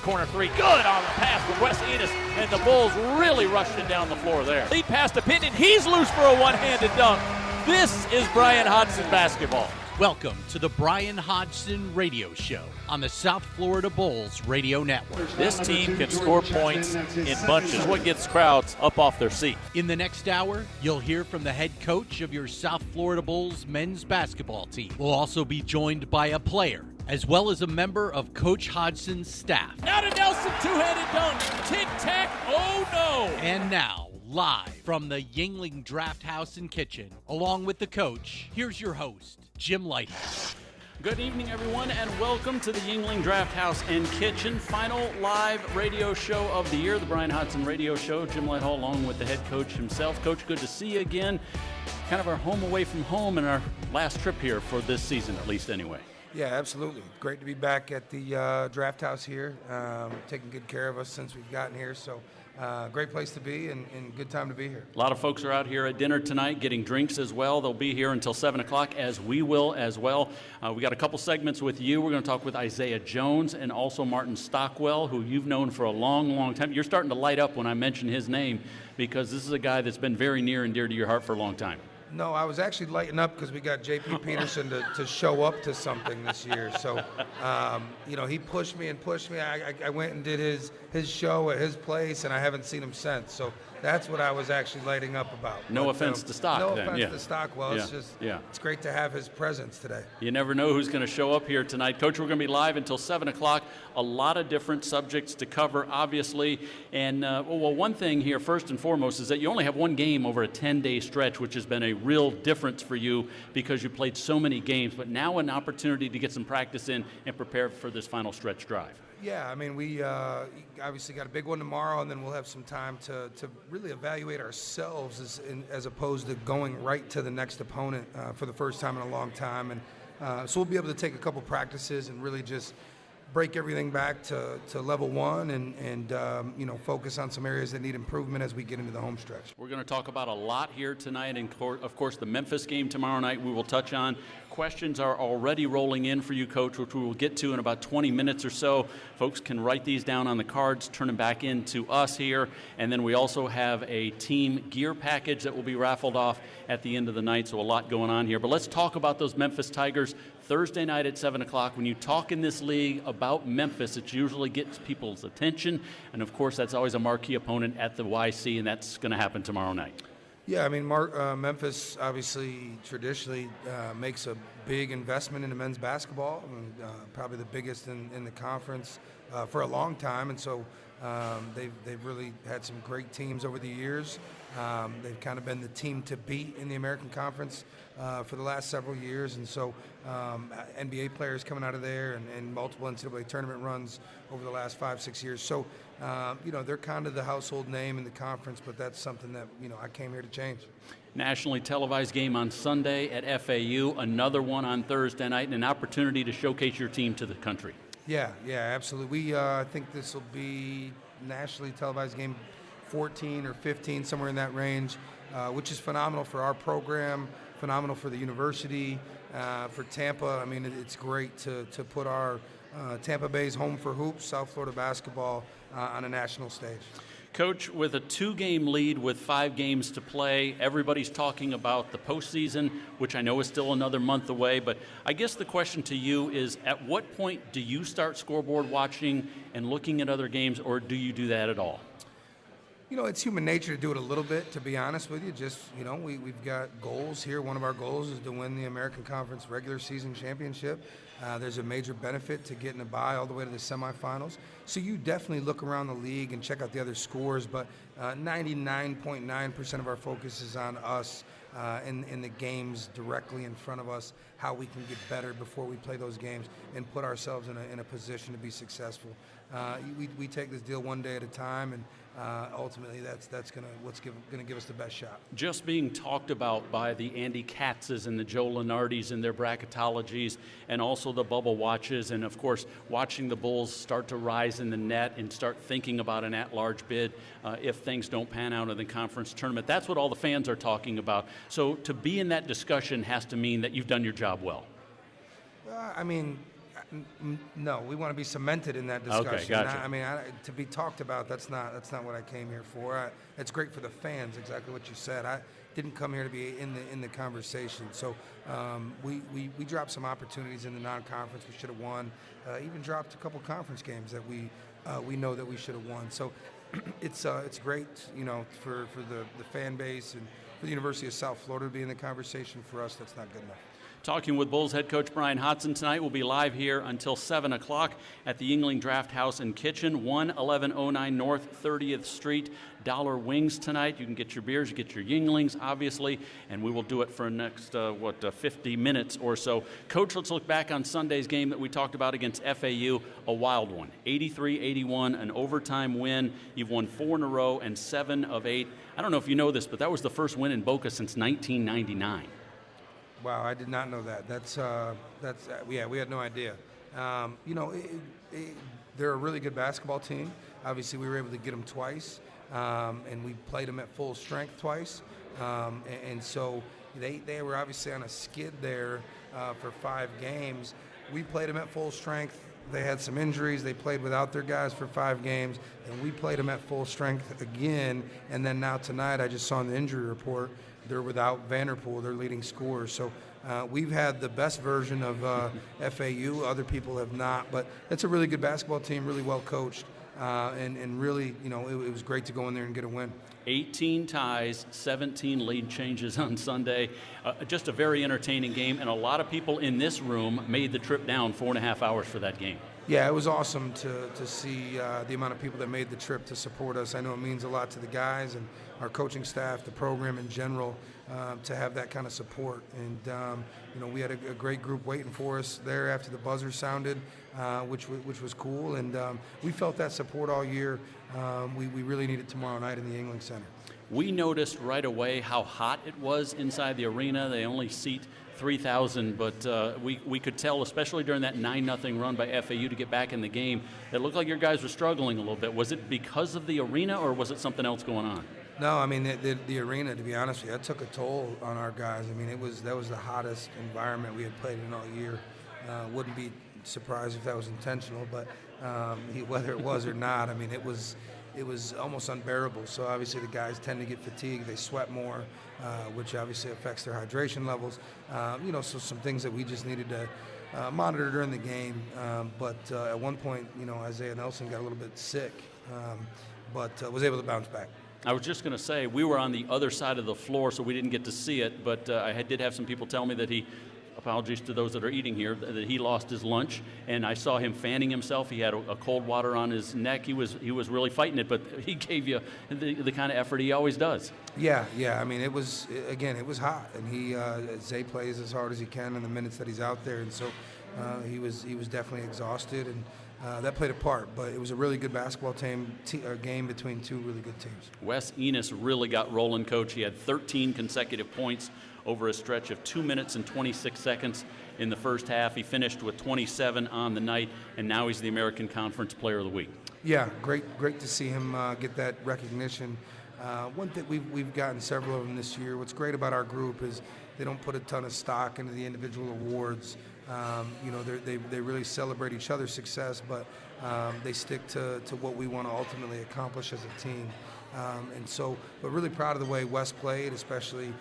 corner three. Good on the pass from Wes Enos, and the Bulls really rushed it down the floor there. Lead pass to Pitt, and he's loose for a one-handed dunk. This is Bryan Hodgson basketball. Welcome to the Bryan Hodgson Radio Show on the South Florida Bulls Radio Network. This team can score points in bunches. What gets crowds up off their seat. In the next hour, you'll hear from the head coach of your South Florida Bulls men's basketball team. We'll also be joined by a player, as well as a member of Coach Hodgson's staff. Now to Nelson, two-handed dunk. Tic-tac, oh no. And now, live from the Yuengling Draft House and Kitchen, along with the coach, here's your host, Jim Lighthall. Good evening, everyone, and welcome to the Yuengling Draft House and Kitchen, final live radio show of the year, the Bryan Hodgson Radio Show. Jim Lighthall along with the head coach himself. Coach, good to see you again. Kind of our home away from home and our last trip here for this season, at least anyway. Yeah, absolutely. Great to be back at the draft house here, taking good care of us since we've gotten here. So great place to be and good time to be here. A lot of folks are out here at dinner tonight getting drinks as well. They'll be here until 7 o'clock, as we will as well. We got a couple segments with you. We're going to talk with Isaiah Jones and also Martin Stockwell, who you've known for a long, long time. You're starting to light up when I mention his name because this is a guy that's been very near and dear to your heart for a long time. No, I was actually lighting up because we got J.P. Peterson to show up to something this year. So, he pushed me. I went and did his show at his place, and I haven't seen him since. So that's what I was actually lighting up about. No offense to Stock, no then. offense Yeah. to Stockwell. It's just, it's great to have his presence today. You never know who's going to show up here tonight. Coach, we're going to be live until 7 o'clock. A lot of different subjects to cover, obviously. And, one thing here, first and foremost, is that you only have one game over a 10-day stretch, which has been a real difference for you because you played so many games. But now an opportunity to get some practice in and prepare for this final stretch drive. Yeah, I mean, we obviously got a big one tomorrow, and then we'll have some time to really evaluate ourselves as opposed to going right to the next opponent for the first time in a long time. And so we'll be able to take a couple practices and really just break everything back to level one and focus on some areas that need improvement as we get into the home stretch. We're going to talk about a lot here tonight, and of course the Memphis game tomorrow night we will touch on. Questions are already rolling in for you, Coach, which we will get to in about 20 minutes or so. Folks can write these down on the cards, turn them back into us here, and then we also have a team gear package that will be raffled off at the end of the night, so a lot going on here. But let's talk about those Memphis Tigers Thursday night at 7 o'clock. When you talk in this league about Memphis, it usually gets people's attention, and of course that's always a marquee opponent at the YC, and that's going to happen tomorrow night. Yeah, I mean, Memphis obviously traditionally makes a big investment into men's basketball, probably the biggest in the conference for a long time, and so they've really had some great teams over the years. They've kind of been the team to beat in the American Conference for the last several years, and so NBA players coming out of there and multiple NCAA tournament runs over the last 5-6 years. So, they're kind of the household name in the conference, but that's something that, I came here to change. Nationally televised game on Sunday at FAU, another one on Thursday night, and an opportunity to showcase your team to the country. Yeah, absolutely. I think this will be nationally televised game 14 or 15, somewhere in that range, which is phenomenal for our program, phenomenal for the university, for Tampa. I mean, it's great to put our Tampa Bay's home for hoops, South Florida basketball, on a national stage. Coach, with a 2-game lead with 5 games to play, everybody's talking about the postseason, which I know is still another month away, but I guess the question to you is, at what point do you start scoreboard watching and looking at other games, or do you do that at all? It's human nature to do it a little bit, to be honest with you. Just, we've got goals here. One of our goals is to win the American Conference regular season championship. There's a major benefit to getting a bye all the way to the semifinals. So you definitely look around the league and check out the other scores, but 99.9% of our focus is on us in the games directly in front of us, how we can get better before we play those games and put ourselves in a position to be successful. We take this deal one day at a time, and ultimately that's what's going to give us the best shot. Just being talked about by the Andy Katzes and the Joe Lenardis and their bracketologies, and also the bubble watches, and of course watching the Bulls start to rise in the net and start thinking about an at-large bid if things don't pan out in the conference tournament. That's what all the fans are talking about. So to be in that discussion has to mean that you've done your job well. No, we want to be cemented in that discussion. Okay, gotcha. I mean, to be talked about, that's not what I came here for. It's great for the fans, exactly what you said. I didn't come here to be in the conversation. So we dropped some opportunities in the non-conference we should have won. Even dropped a couple conference games that we know that we should have won. So it's great, for the fan base and for the University of South Florida to be in the conversation. For us, that's not good enough. Talking with Bulls head coach Bryan Hodgson tonight. We'll be live here until 7 o'clock at the Yuengling Draft House and Kitchen, 1109 North 30th Street. Dollar Wings tonight. You can get your beers, you get your Yuenglings, obviously, and we will do it for the next, 50 minutes or so. Coach, let's look back on Sunday's game that we talked about against FAU, a wild one. 83-81, an overtime win. You've won 4 in a row and 7 of 8. I don't know if you know this, but that was the first win in Boca since 1999. Wow, I did not know that. We had no idea. They're a really good basketball team. Obviously, we were able to get them twice, and we played them at full strength twice. And so they were obviously on a skid there for 5 games. We played them at full strength. They had some injuries. They played without their guys for 5 games, and we played them at full strength again. And then now tonight, I just saw in the injury report, they're without Vanderpool, their leading scorer. So we've had the best version of FAU. Other people have not. But it's a really good basketball team, really well coached. And really, it was great to go in there and get a win. 18 ties, 17 lead changes on Sunday. Just a very entertaining game. And a lot of people in this room made the trip down 4.5 hours for that game. Yeah, it was awesome to see the amount of people that made the trip to support us. I know it means a lot to the guys and our coaching staff, the program in general, to have that kind of support. And, we had a great group waiting for us there after the buzzer sounded, which was cool. And we felt that support all year. We really need it tomorrow night in the Yuengling Center. We noticed right away how hot it was inside the arena. They only seat 3,000, but we could tell, especially during that 9-0 run by FAU to get back in the game, it looked like your guys were struggling a little bit. Was it because of the arena, or was it something else going on? No, I mean, the arena, to be honest with you, that took a toll on our guys. I mean, that was the hottest environment we had played in all year. Wouldn't be surprised if that was intentional, but whether it was or not, I mean, it was almost unbearable. So obviously the guys tend to get fatigued. They sweat more, which obviously affects their hydration levels. So some things that we just needed to monitor during the game. But at one point, Isaiah Nelson got a little bit sick, but was able to bounce back. I was just going to say, we were on the other side of the floor, so we didn't get to see it, but I did have some people tell me that apologies to those that are eating here, that he lost his lunch, and I saw him fanning himself. He had a cold water on his neck. He was really fighting it, but he gave you the kind of effort he always does. Yeah. I mean, it was hot, and Zay plays as hard as he can in the minutes that he's out there, and so he was definitely exhausted, and that played a part. But it was a really good basketball game between 2 really good teams. Wes Enos really got rolling, Coach. He had 13 consecutive points over a stretch of 2 minutes and 26 seconds in the first half. He finished with 27 on the night, and now he's the American Conference Player of the Week. Yeah, great to see him get that recognition. One thing we've gotten several of them this year. What's great about our group is they don't put a ton of stock into the individual awards. They really celebrate each other's success, but they stick to what we want to ultimately accomplish as a team. But really proud of the way Wes played, especially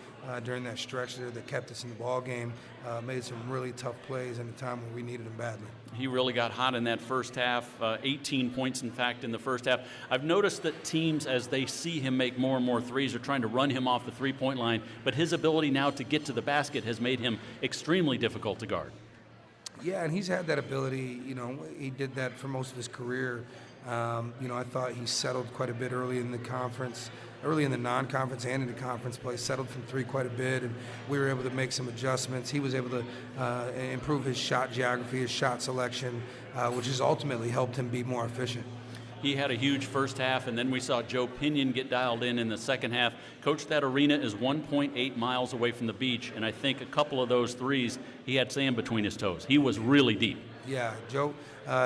during that stretch there that kept us in the ball game. Made some really tough plays in a time when we needed him badly. He really got hot in that first half, 18 points, in fact, in the first half. I've noticed that teams, as they see him make more and more threes, are trying to run him off the three-point line, but his ability now to get to the basket has made him extremely difficult to guard. Yeah, and he's had that ability. He did that for most of his career. I thought he settled quite a bit early in the non-conference and in the conference play, settled from 3 quite a bit, and we were able to make some adjustments. He was able to improve his shot geography, his shot selection, which has ultimately helped him be more efficient. He had a huge first half, and then we saw Joe Pinion get dialed in the second half. Coach, that arena is 1.8 miles away from the beach, and I think a couple of those threes, he had sand between his toes. He was really deep. Yeah, Joe,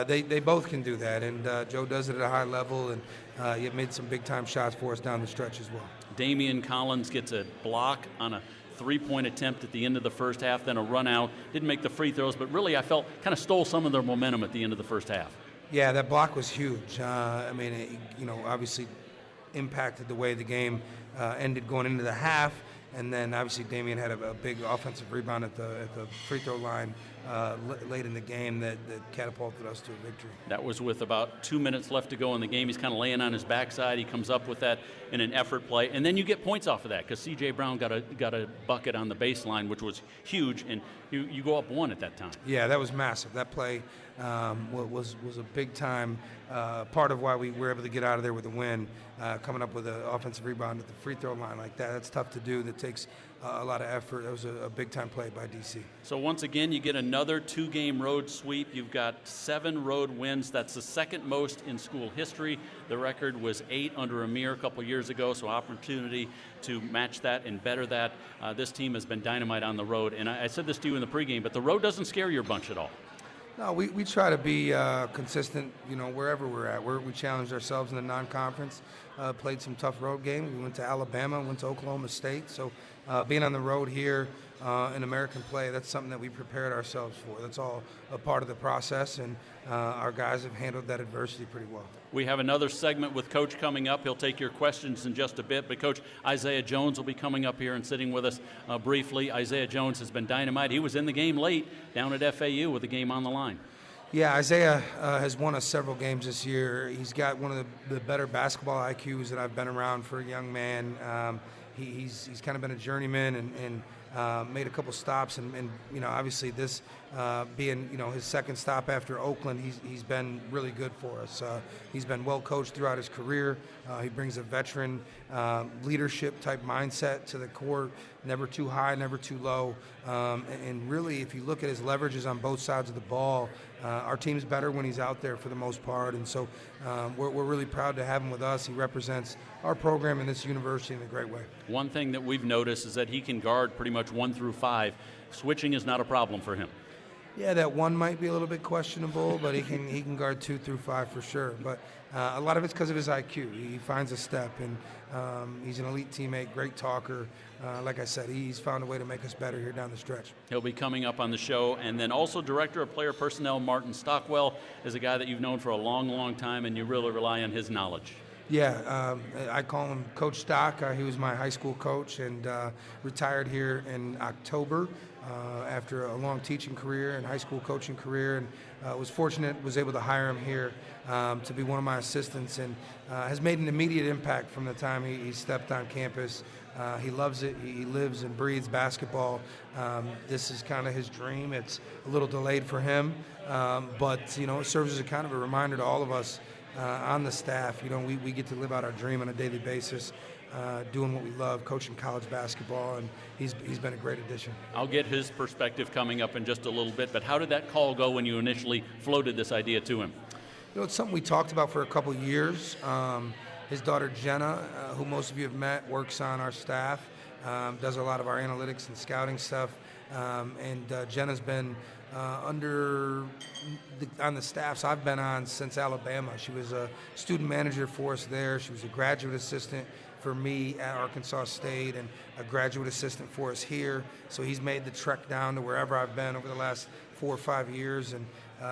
they both can do that, and Joe does it at a high level, and he made some big-time shots for us down the stretch as well. Damian Collins gets a block on a three-point attempt at the end of the first half, then a run out. Didn't make the free throws, but really I felt kind of stole some of their momentum at the end of the first half. Yeah, that block was huge. I mean, it, obviously impacted the way the game ended going into the half. And then obviously Damian had a big offensive rebound at the free throw line late in the game that catapulted us to a victory. That was with about 2 minutes left to go in the game. He's kind of laying on his backside. He comes up with that in an effort play. And then you get points off of that because C.J. Brown got a bucket on the baseline, which was huge, and you go up one at that time. Yeah, that was massive. That play was a big-time part of why we were able to get out of there with a win, coming up with an offensive rebound at the free throw line like that. That's tough to do. That takes a lot of effort. That was a big-time play by DC. So once again, you get another 2-game road sweep. You've got 7 road wins. That's the second most in school history. The record was 8 under Amir a couple years ago, so opportunity to match that and better that. This team has been dynamite on the road. And I said this to you in the pregame, but the road doesn't scare your bunch at all. No, we try to be consistent, wherever we're at. We challenged ourselves in the non-conference, played some tough road games. We went to Alabama, went to Oklahoma State. So being on the road here in American play, that's something that we prepared ourselves for. That's all a part of the process, and our guys have handled that adversity pretty well. We have another segment with Coach coming up. He'll take your questions in just a bit. But, Coach, Isaiah Jones will be coming up here and sitting with us briefly. Isaiah Jones has been dynamite. He was in the game late down at FAU with the game on the line. Yeah, Isaiah has won us several games this year. He's got one of the better basketball IQs that I've been around for a young man. He's kind of been a journeyman and made a couple stops, and obviously this being his second stop after Oakland, he's been really good for us. He's been well coached throughout his career. He brings a veteran leadership type mindset to the court, never too high, never too low, and really if you look at his leverages on both sides of the ball, our team's better when he's out there for the most part, and so we're really proud to have him with us. He represents our program and this university in a great way. One thing that we've noticed is that he can guard pretty much 1 through 5. Switching is not a problem for him. Yeah, that 1 might be a little bit questionable, but he can guard 2 through 5 for sure. But a lot of it's because of his IQ. He finds a step, and he's an elite teammate, great talker. Like I said, he's found a way to make us better here down the stretch. He'll be coming up on the show. And then also Director of Player Personnel Martin Stockwell is a guy that you've known for a long, long time, and you really rely on his knowledge. Yeah, I call him Coach Stock. He was my high school coach and retired here in October after a long teaching career and high school coaching career, and was fortunate, was able to hire him here to be one of my assistants, and has made an immediate impact from the time he stepped on campus. He loves it. He lives and breathes basketball. This is kind of his dream. It's a little delayed for him, but it serves as a kind of a reminder to all of us on the staff. We get to live out our dream on a daily basis, doing what we love, coaching college basketball, and he's been a great addition. I'll get his perspective coming up in just a little bit, but how did that call go when you initially floated this idea to him? It's something we talked about for a couple of years. His daughter Jenna, who most of you have met, works on our staff, does a lot of our analytics and scouting stuff, and Jenna's been on the staffs I've been on since Alabama. She was a student manager for us there. She was a graduate assistant for me at Arkansas State and a graduate assistant for us here. So he's made the trek down to wherever I've been over the last 4 or 5 years, and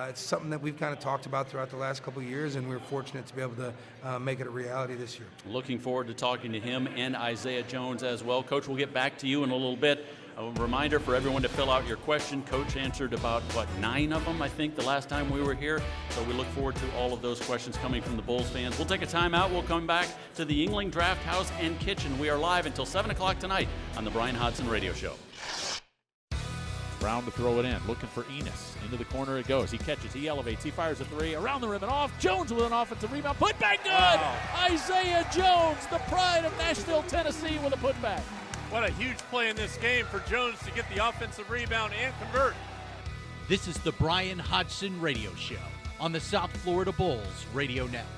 it's something that we've kind of talked about throughout the last couple of years, and we're fortunate to be able to make it a reality this year. Looking forward to talking to him and Isaiah Jones as well. Coach, we'll get back to you in a little bit. A reminder for everyone to fill out your question. Coach answered about, 9 of them, I think, the last time we were here. So we look forward to all of those questions coming from the Bulls fans. We'll take a timeout. We'll come back to the Yuengling Draft House and Kitchen. We are live until 7 o'clock tonight on the Bryan Hodgson Radio Show. Brown to throw it in, looking for Enos. Into the corner it goes. He catches, he elevates, he fires a 3. Around the rim and off. Jones with an offensive rebound. Putback good! Wow. Isaiah Jones, the pride of Nashville, Tennessee, with a putback. What a huge play in this game for Jones to get the offensive rebound and convert. This is the Bryan Hodgson Radio Show on the South Florida Bulls Radio Network.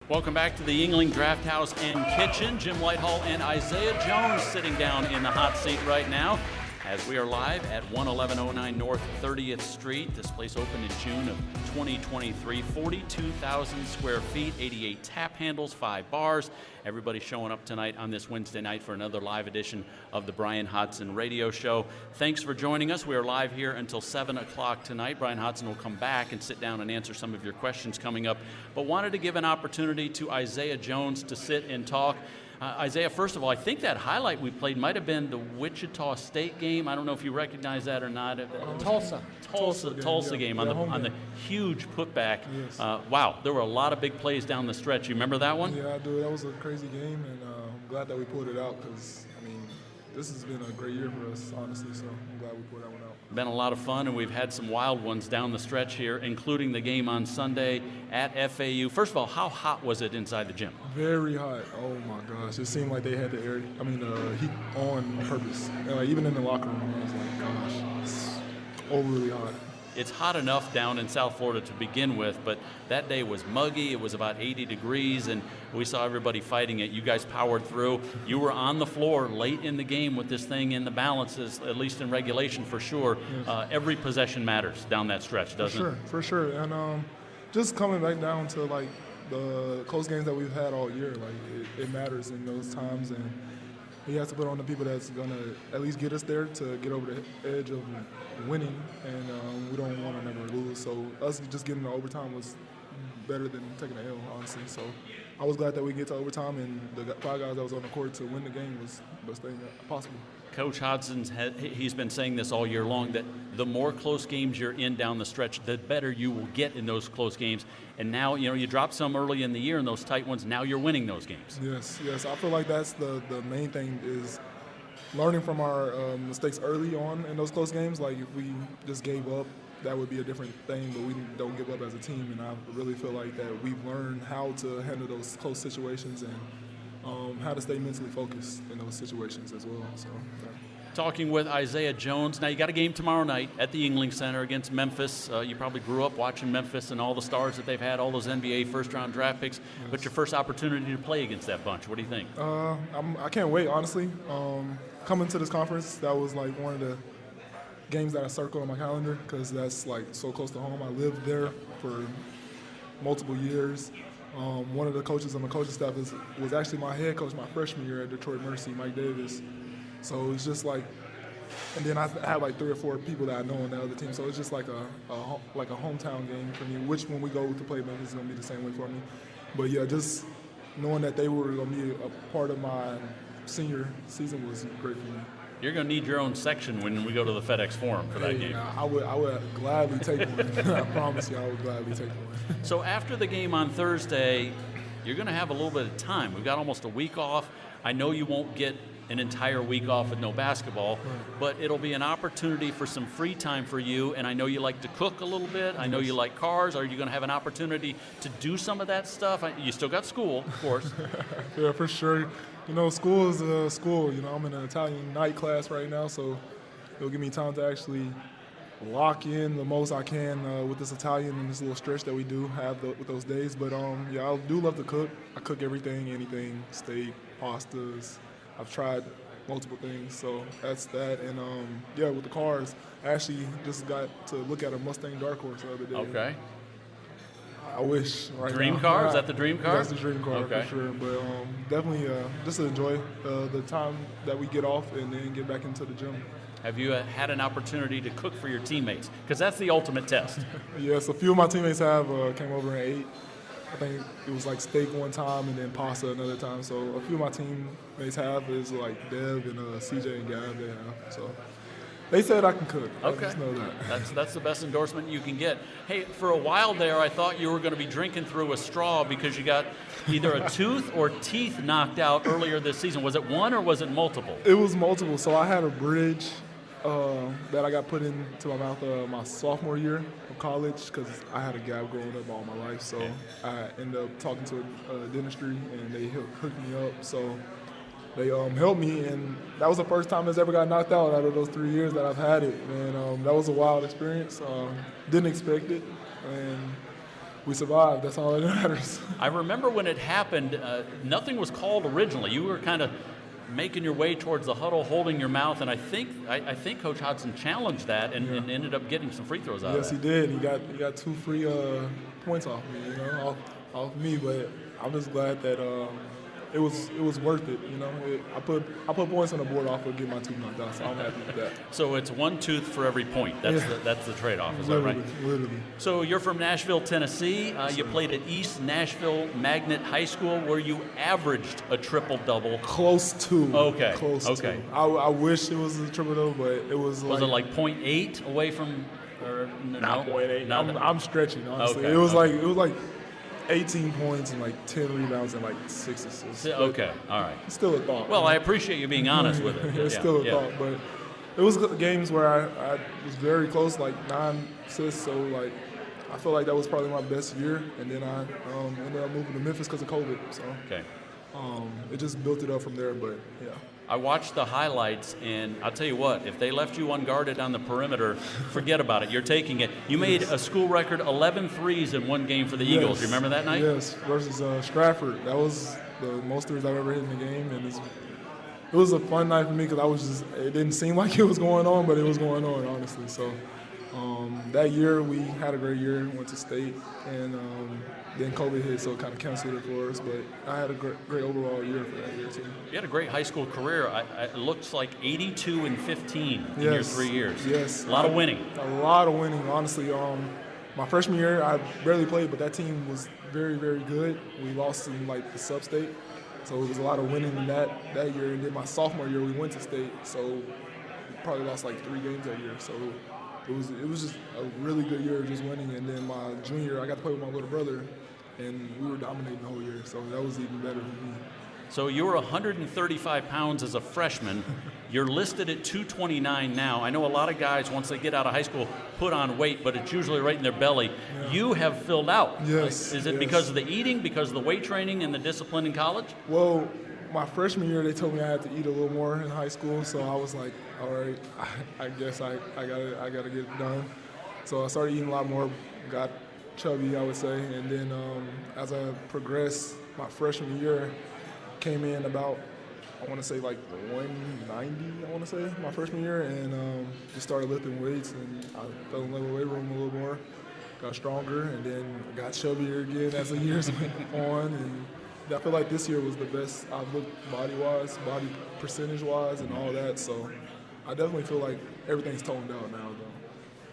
Welcome back to the Yuengling Draft House and Kitchen. Jim Lighthall and Isaiah Jones sitting down in the hot seat right now. as we are live at 11109 North 30th Street. This place opened in June of 2023. 42,000 square feet, 88 tap handles, 5 bars. Everybody showing up tonight on this Wednesday night for another live edition of the Bryan Hodgson Radio Show. Thanks for joining us. We are live here until 7 o'clock tonight. Bryan Hodgson will come back and sit down and answer some of your questions coming up, but wanted to give an opportunity to Isaiah Jones to sit and talk. Isaiah, first of all, I think that highlight we played might have been the Wichita State game. I don't know if you recognize that or not. Tulsa game on the huge putback. Yes. Wow, there were a lot of big plays down the stretch. You remember that one? Yeah, I do. That was a crazy game, and I'm glad that we pulled it out because, I mean, this has been a great year for us, honestly, so I'm glad we pulled that one out. Been a lot of fun, and we've had some wild ones down the stretch here, including the game on Sunday at FAU. First of all, how hot was it inside the gym? Very hot. Oh, my gosh. It seemed like they had the heat on purpose. And, like, even in the locker room, I was like, gosh, it's overly hot. It's hot enough down in South Florida to begin with, but that day was muggy. It was about 80 degrees, and we saw everybody fighting it. You guys powered through. You were on the floor late in the game with this thing in the balances, at least in regulation for sure. Yes. Every possession matters down that stretch, doesn't it? For sure. And just coming back down to, like, the close games that we've had all year, like, it matters in those times, and he has to put on the people that's going to at least get us there to get over the edge of winning, and we don't want to never lose. So us just getting to overtime was better than taking an L, honestly. So I was glad that we get to overtime, and the 5 guys that was on the court to win the game was the best thing possible. Coach Hodgson, he's been saying this all year long, that the more close games you're in down the stretch, the better you will get in those close games. And now, you dropped some early in the year in those tight ones. Now you're winning those games. Yes. I feel like that's the main thing is learning from our mistakes early on in those close games. Like, if we just gave up, that would be a different thing, but we don't give up as a team. And I really feel like that we've learned how to handle those close situations and how to stay mentally focused in those situations as well. So, yeah. Talking with Isaiah Jones. Now, you got a game tomorrow night at the Yuengling Center against Memphis. You probably grew up watching Memphis and all the stars that they've had, all those NBA first-round draft picks. Yes. But your first opportunity to play against that bunch. What do you think? I can't wait, honestly. Coming to this conference, that was like one of the games that I circled on my calendar because that's like so close to home. I lived there for multiple years. One of the coaches on the coaching staff was actually my head coach my freshman year at Detroit Mercy, Mike Davis. So it's just like, and then I have like 3 or 4 people that I know on the other team. So it's just like a hometown game for me, which when we go to play Memphis is going to be the same way for me. But yeah, just knowing that they were going to be a part of my senior season was great for me. You're going to need your own section when we go to the FedEx Forum for that game. I would gladly take one. I promise you, I would gladly take one. So after the game on Thursday, you're going to have a little bit of time. We've got almost a week off. I know you won't get an entire week off with no basketball, but it'll be an opportunity for some free time for you, and I know you like to cook a little bit. I know you like cars. Are you going to have an opportunity to do some of that stuff? You still got school, of course. Yeah, for sure. School is school. I'm in an Italian night class right now, so it'll give me time to actually lock in the most I can with this Italian and this little stretch that we do have with those days. But, yeah, I do love to cook. I cook everything, anything, steak, pastas. I've tried multiple things, so that's that. And, yeah, with the cars, I actually just got to look at a Mustang Dark Horse the other day. Okay. I wish right dream now. car? Is that the dream car? That's the dream car, okay. For sure. But definitely just to enjoy the time that we get off and then get back into the gym. Have you had an opportunity to cook for your teammates? Because that's the ultimate test. Yes, a few of my teammates have came over and ate. I think it was like steak one time and then pasta another time. So a few of my teammates have is like Dev and CJ and Gab, they have. So they said I can cook. Okay. I just know that. That's the best endorsement you can get. Hey, for a while there, I thought you were going to be drinking through a straw because you got either a tooth or teeth knocked out earlier this season. Was it one or was it multiple? It was multiple. So I had a bridge that I got put into my mouth my sophomore year of college because I had a gap growing up all my life. So I ended up talking to a dentistry and they hooked me up. So they helped me, and that was the first time it's ever got knocked out of those 3 years that I've had it. And that was a wild experience. Didn't expect it, and we survived. That's all that matters. I remember when it happened, nothing was called originally. You were kind of making your way towards the huddle, holding your mouth, and I think Coach Hodgson challenged that and ended up getting some free throws out of Yes, that. he did. He got 2 free points off me, off me. But I'm just glad that it was worth it. I put points on the board off of getting my tooth knocked out, so I'm happy with that. So it's 1 tooth for every point. That's the trade-off. Is that right? Literally. So you're from Nashville, Tennessee. You played at East Nashville Magnet High School, where you averaged a triple-double. Close to. Okay. Close Okay. to. I wish it was a triple-double, but it was Was it like 0.8 away from? Or, not no? 0.8. Not I'm stretching, honestly. Okay, It was like 18 points and like 10 rebounds and like 6 assists. Okay, all right. It's still a thought. Well, I appreciate you being honest with it. It's still a thought, but it was games where I was very close, like 9 assists. So like I feel like that was probably my best year, and then I ended up moving to Memphis because of COVID. So Okay. it just built it up from there. But yeah. I watched the highlights, and I'll tell you what, if they left you unguarded on the perimeter, forget about it. You're taking it. You made a school record 11 threes in one game for the Eagles. You remember that night? Yes, versus Stratford. That was the most threes I've ever hit in the game, and it was a fun night for me because it didn't seem like it was going on, but it was going on, honestly. So that year we had a great year, went to state, and then COVID hit, so it kind of canceled it for us. But I had a great overall year for that year, too. You had a great high school career. It looks like 82 and 15 in your 3 years. Yes. A lot of winning. A lot of winning, honestly. My freshman year, I barely played, but that team was very, very good. We lost in, like, the sub-state, so it was a lot of winning in that year. And then my sophomore year, we went to state, so we probably lost, like, 3 games that year. So it was just a really good year just winning. And then my junior year, I got to play with my little brother, and we were dominating the whole year, so that was even better for me. So you were 135 pounds as a freshman. You're listed at 229 now. I know a lot of guys, once they get out of high school, put on weight, but it's usually right in their belly. Yeah. You have filled out. Yes. Is it because of the eating, because of the weight training and the discipline in college? Well, my freshman year, they told me I had to eat a little more in high school, so I was like, all right, I guess I gotta get it done. So I started eating a lot more, got chubby, I would say, and then as I progressed, my freshman year came in about, I want to say like 190, I want to say, my freshman year, and just started lifting weights, and I fell in love with weight room a little more, got stronger, and then got chubbier again as the years went on, and I feel like this year was the best I've looked body-wise, body percentage-wise, and all that, so I definitely feel like everything's toned out now, though.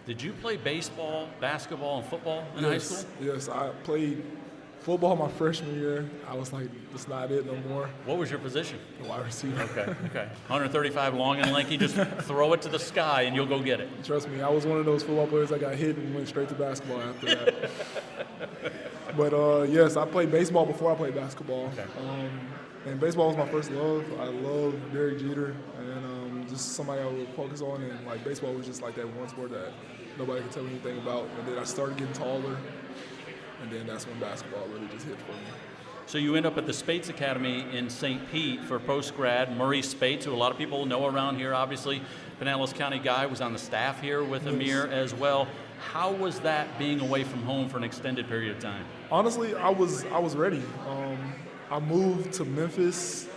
Did you play baseball, basketball, and football in high school? Yes, I played football my freshman year. I was like, that's not it no more. What was your position? Wide receiver. Okay. 135, long and lanky, just throw it to the sky and you'll go get it. Trust me, I was one of those football players that got hit and went straight to basketball after that. But yes, I played baseball before I played basketball. Okay. And baseball was my first love. I love Derek Jeter, and just somebody I would focus on. And like baseball was just like that one sport that nobody could tell me anything about. And then I started getting taller, and then that's when basketball really just hit for me. So you end up at the Spates Academy in St. Pete for post-grad. Maurice Spates, who a lot of people know around here, obviously, Pinellas County guy, was on the staff here with Amir as well. How was that being away from home for an extended period of time? Honestly, I was ready. I moved to Memphis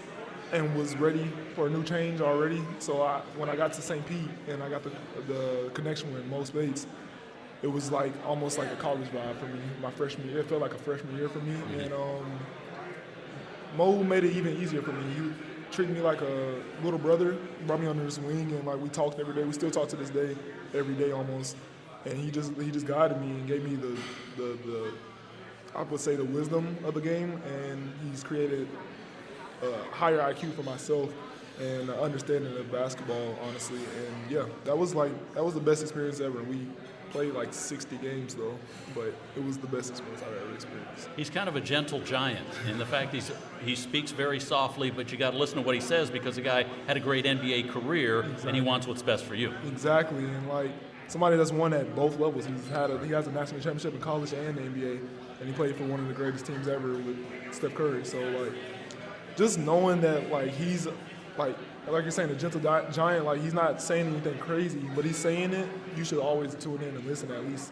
and was ready for a new change already. So when I got to St. Pete and I got the connection with Mo Spates, it was like almost like a college vibe for me. My freshman year, it felt like a freshman year for me. And Mo made it even easier for me. He treated me like a little brother. He brought me under his wing, and like we talked every day. We still talk to this day, every day almost. And he just guided me and gave me the I would say the wisdom of the game, and he's created a higher IQ for myself and an understanding of basketball, honestly. And yeah, that was the best experience ever. We played like 60 games though, but it was the best experience I've ever experienced. He's kind of a gentle giant in the fact he speaks very softly, but you got to listen to what he says because the guy had a great NBA career and he wants what's best for you. Exactly, and like somebody that's won at both levels. He has a national championship in college and the NBA, and he played for one of the greatest teams ever with Steph Curry. So like, just knowing that like he's like you're saying, a gentle giant, like he's not saying anything crazy, but he's saying it. You should always tune in and listen at least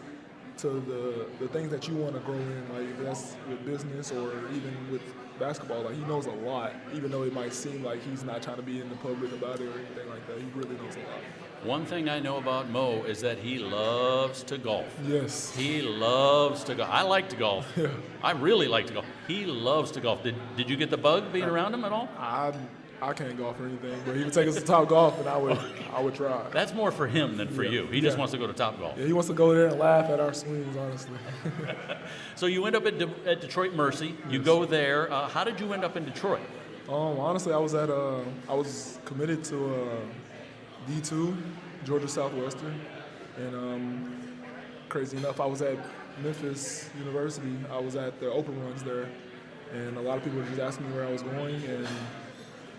to the things that you want to grow in, like if that's with business or even with basketball. Like, he knows a lot, even though it might seem like he's not trying to be in the public about it or anything like that. He really knows a lot. One thing I know about Mo is that he loves to golf. Yes. He loves to golf. I like to golf. Yeah. I really like to golf. He loves to golf. Did you get the bug being around him at all? I can't golf or anything, but he would take us to Top Golf, and I would try. That's more for him than for you. He just wants to go to Top Golf. Yeah, he wants to go there and laugh at our swings, honestly. So you end up at Detroit Mercy. You go there. How did you end up in Detroit? Honestly, I was committed to D2, Georgia Southwestern, and crazy enough, I was at Memphis University. I was at the open runs there, and a lot of people were just asking me where I was going, and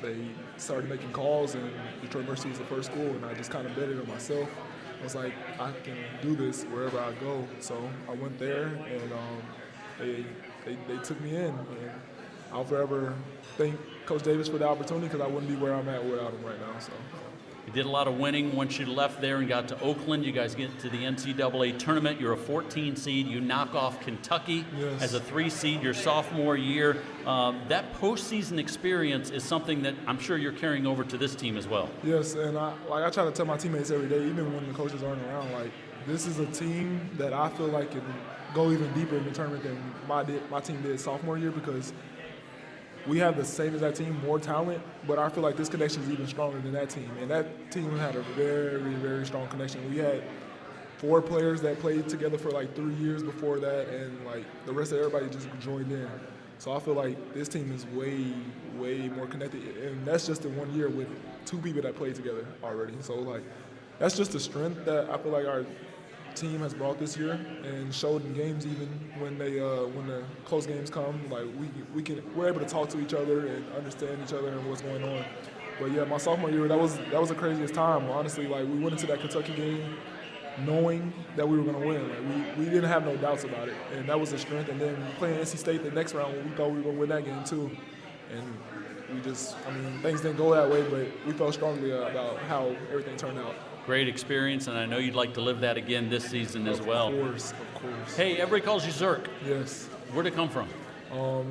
they started making calls, and Detroit Mercy was the first school, and I just kind of bet it on myself. I was like, I can do this wherever I go. So I went there, and they took me in. And I'll forever thank Coach Davis for the opportunity, because I wouldn't be where I'm at without him right now. So. You did a lot of winning once you left there and got to Oakland. You guys get to the NCAA tournament. You're a 14 seed. You knock off Kentucky as a 3 seed your sophomore year. That postseason experience is something that I'm sure you're carrying over to this team as well. Yes, and I try to tell my teammates every day, even when the coaches aren't around, like, this is a team that I feel like can go even deeper in the tournament than my team did sophomore year, because we have the same as that team, more talent, but I feel like this connection is even stronger than that team. And that team had a very, very strong connection. We had 4 players that played together for like 3 years before that, and like the rest of everybody just joined in. So I feel like this team is way, way more connected, and that's just in 1 year with 2 people that played together already. So like, that's just the strength that I feel like our team has brought this year, and showed in games, even when the close games come, like we're able to talk to each other and understand each other and what's going on. But yeah, my sophomore year, that was the craziest time, honestly. Like, we went into that Kentucky game knowing that we were going to win. Like, we didn't have no doubts about it, and that was the strength. And then playing NC State the next round, we thought we were going to win that game too, and things didn't go that way, but we felt strongly about how everything turned out. Great experience, and I know you'd like to live that again this season as well. Of course. Hey, everybody calls you Zerk. Yes. Where'd it come from?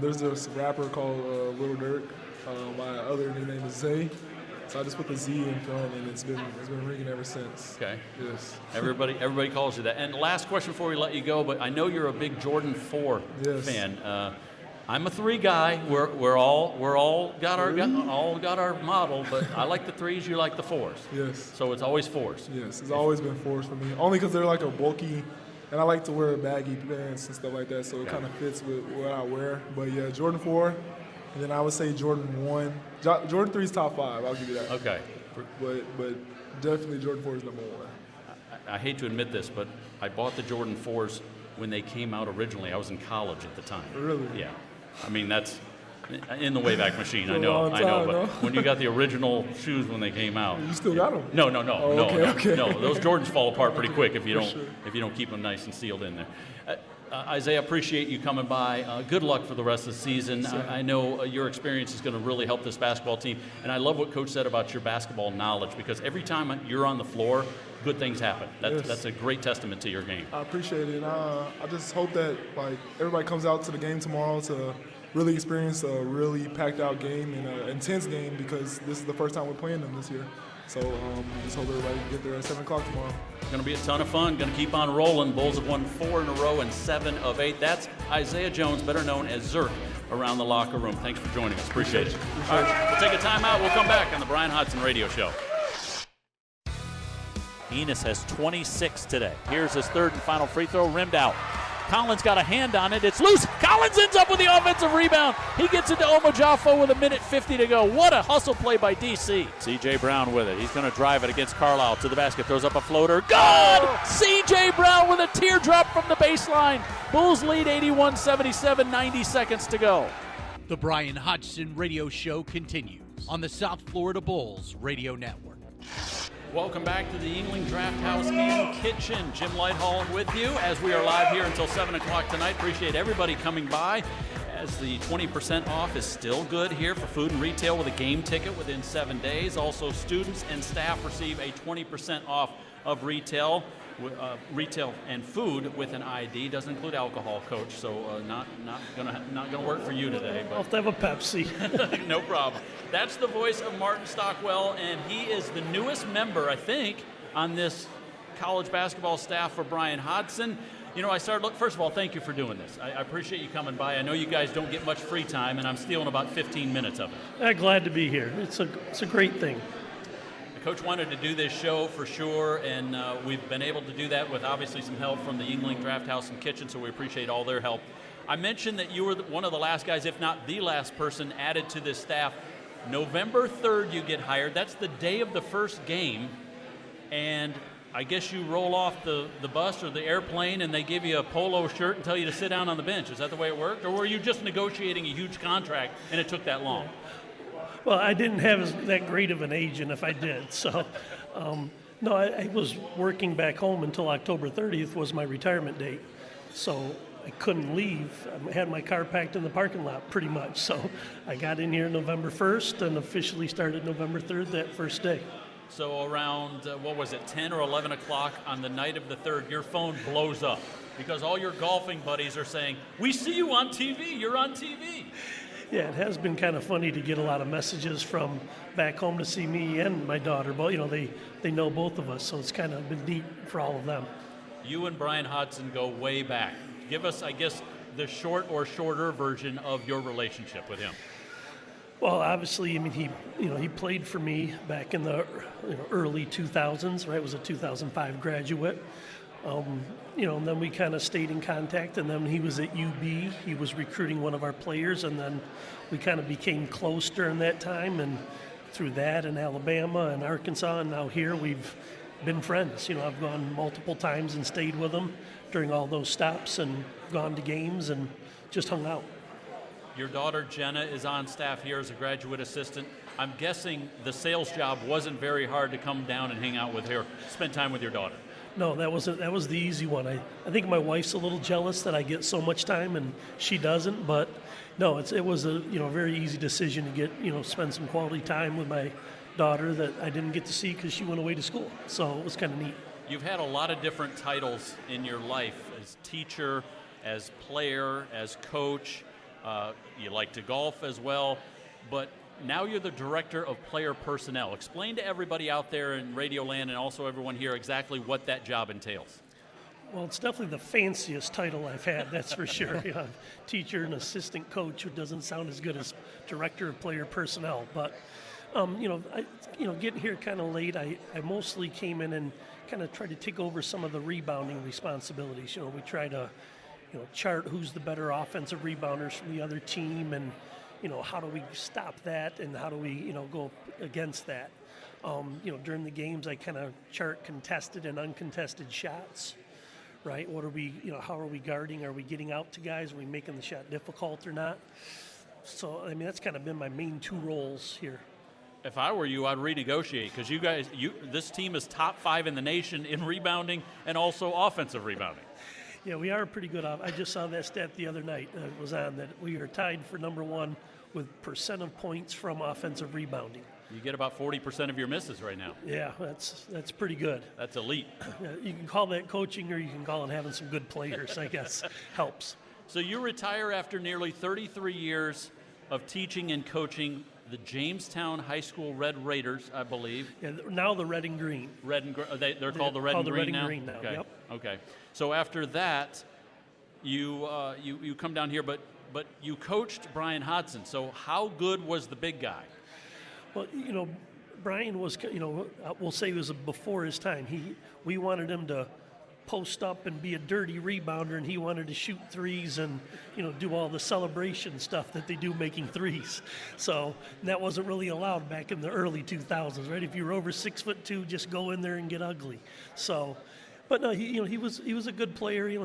There's this rapper called Little Dirk. My other name is Zay. So I just put the Z in front, and it's been ringing ever since. Okay. Yes. Everybody calls you that. And last question before we let you go, but I know you're a big Jordan 4 fan. I'm a 3 guy. We're all got our model, but I like the 3s. You like the 4s. Yes. So it's always 4s. Yes, it's always been 4s for me. Only because they're like a bulky, and I like to wear baggy pants and stuff like that, so it kind of fits with what I wear. But yeah, Jordan 4, and then I would say Jordan 1. Jordan 3 is top 5. I'll give you that. Okay. But definitely Jordan 4 is number 1. I hate to admit this, but I bought the Jordan 4s when they came out originally. I was in college at the time. Really? Yeah. I mean, that's in the Wayback Machine. I know. But when you got the original shoes when they came out, you still got them? No. Okay. No, those Jordans fall apart pretty quick if you don't keep them nice and sealed in there. Isaiah, appreciate you coming by. Good luck for the rest of the season. I know your experience is going to really help this basketball team, and I love what Coach said about your basketball knowledge, because every time you're on the floor, good things happen. That's a great testament to your game. I appreciate it. And I just hope that everybody comes out to the game tomorrow to really experience a really packed out game and an intense game, because this is the first time we're playing them this year. So just hope everybody can get there at 7 o'clock tomorrow. It's going to be a ton of fun. Going to keep on rolling. Bulls have won 4 in a row and 7 of 8. That's Isaiah Jones, better known as Zerk, around the locker room. Thanks for joining us. Appreciate it. All right, we'll take a timeout. We'll come back on the Bryan Hodgson Radio Show. Enos has 26 today. Here's his 3rd and final free throw, rimmed out. Collins got a hand on it. It's loose. Collins ends up with the offensive rebound. He gets into Omojafo with 1:50 to go. What a hustle play by DC. C.J. Brown with it. He's going to drive it against Carlisle to the basket. Throws up a floater. Good! C.J. Brown with a teardrop from the baseline. Bulls lead 81-77, 90 seconds to go. The Bryan Hodgson Radio Show continues on the South Florida Bulls Radio Network. Welcome back to the Yuengling Draft House and Kitchen. Jim Lighthall with you as we are live here until 7 o'clock tonight. Appreciate everybody coming by, as the 20% off is still good here for food and retail with a game ticket within 7 days. Also, students and staff receive a 20% off of retail. retail and food with an ID. Doesn't include alcohol, Coach. So not gonna work for you today. But I'll have to have a Pepsi. no problem. That's the voice of Martin Stockwell, and he is the newest member, I think, on this college basketball staff for Bryan Hodgson. You know, first of all, thank you for doing this. I appreciate you coming by. I know you guys don't get much free time, and I'm stealing about 15 minutes of it. Glad to be here. It's a great thing. The coach wanted to do this show for sure, and we've been able to do that with obviously some help from the Yuengling Draft House and Kitchen, so we appreciate all their help. I mentioned that you were one of the last guys, if not the last person, added to this staff. November 3rd you get hired. That's the day of the first game, and I guess you roll off the bus or the airplane and they give you a polo shirt and tell you to sit down on the bench. Is that the way it worked? Or were you just negotiating a huge contract and it took that long? Well, I didn't have that great of an agent if I did. So, no, I was working back home until October 30th was my retirement date. So I couldn't leave. I had my car packed in the parking lot pretty much. So I got in here November 1st and officially started November 3rd that first day. So around, 10 or 11 o'clock on the night of the 3rd, your phone blows up because all your golfing buddies are saying, we see you on TV, you're on TV. Yeah, it has been kind of funny to get a lot of messages from back home to see me and my daughter. But, you know, they know both of us, so it's kind of been neat for all of them. You and Bryan Hodgson go way back. Give us, I guess, the short or shorter version of your relationship with him. Well, obviously, I mean, he played for me back in the early 2000s, right? Was a 2005 graduate. And then we kind of stayed in contact. And then when he was at UB, he was recruiting one of our players, and then we kind of became close during that time. And through that, in Alabama and Arkansas, and now here, we've been friends. You know, I've gone multiple times and stayed with him during all those stops, and gone to games and just hung out. Your daughter, Jenna, is on staff here as a graduate assistant. I'm guessing the sales job wasn't very hard to come down and hang out with her, spend time with your daughter. No, that was the easy one. I think my wife's a little jealous that I get so much time and she doesn't, but no, it was a very easy decision to get spend some quality time with my daughter that I didn't get to see because she went away to school. So it was kind of neat. You've had a lot of different titles in your life as teacher, as player, as coach. You like to golf as well, but now you're the director of player personnel. Explain to everybody out there in Radio Land and also everyone here exactly what that job entails. Well, it's definitely the fanciest title I've had, that's for sure. Teacher and assistant coach, who doesn't sound as good as director of player personnel. But, getting here kind of late, I mostly came in and kind of tried to take over some of the rebounding responsibilities. We try to chart who's the better offensive rebounders from the other team, and how do we stop that, and how do we go against that. During the games, I kind of chart contested and uncontested shots. Right? What are we? How are we guarding? Are we getting out to guys? Are we making the shot difficult or not? So I mean, that's kind of been my main two roles here. If I were you, I'd renegotiate because this team is top 5 in the nation in rebounding and also offensive rebounding. Yeah, we are pretty good. I just saw that stat the other night. It was on that we are tied for number 1 with percent of points from offensive rebounding. You get about 40% of your misses right now. Yeah, that's pretty good. That's elite. You can call that coaching, or you can call it having some good players, I guess. Helps. So you retire after nearly 33 years of teaching and coaching the Jamestown High School Red Raiders, I believe. Yeah, now the Red and Green. They're called the Red and Green now? Green now. Okay. Yep. Okay. So after that, you come down here, but you coached Bryan Hodgson. So how good was the big guy? Well, Bryan was, we'll say he was before his time. We wanted him to post up and be a dirty rebounder, and he wanted to shoot threes and, do all the celebration stuff that they do making threes. So that wasn't really allowed back in the early 2000s, right? If you were over 6'2", just go in there and get ugly. So, but no, he was a good player. He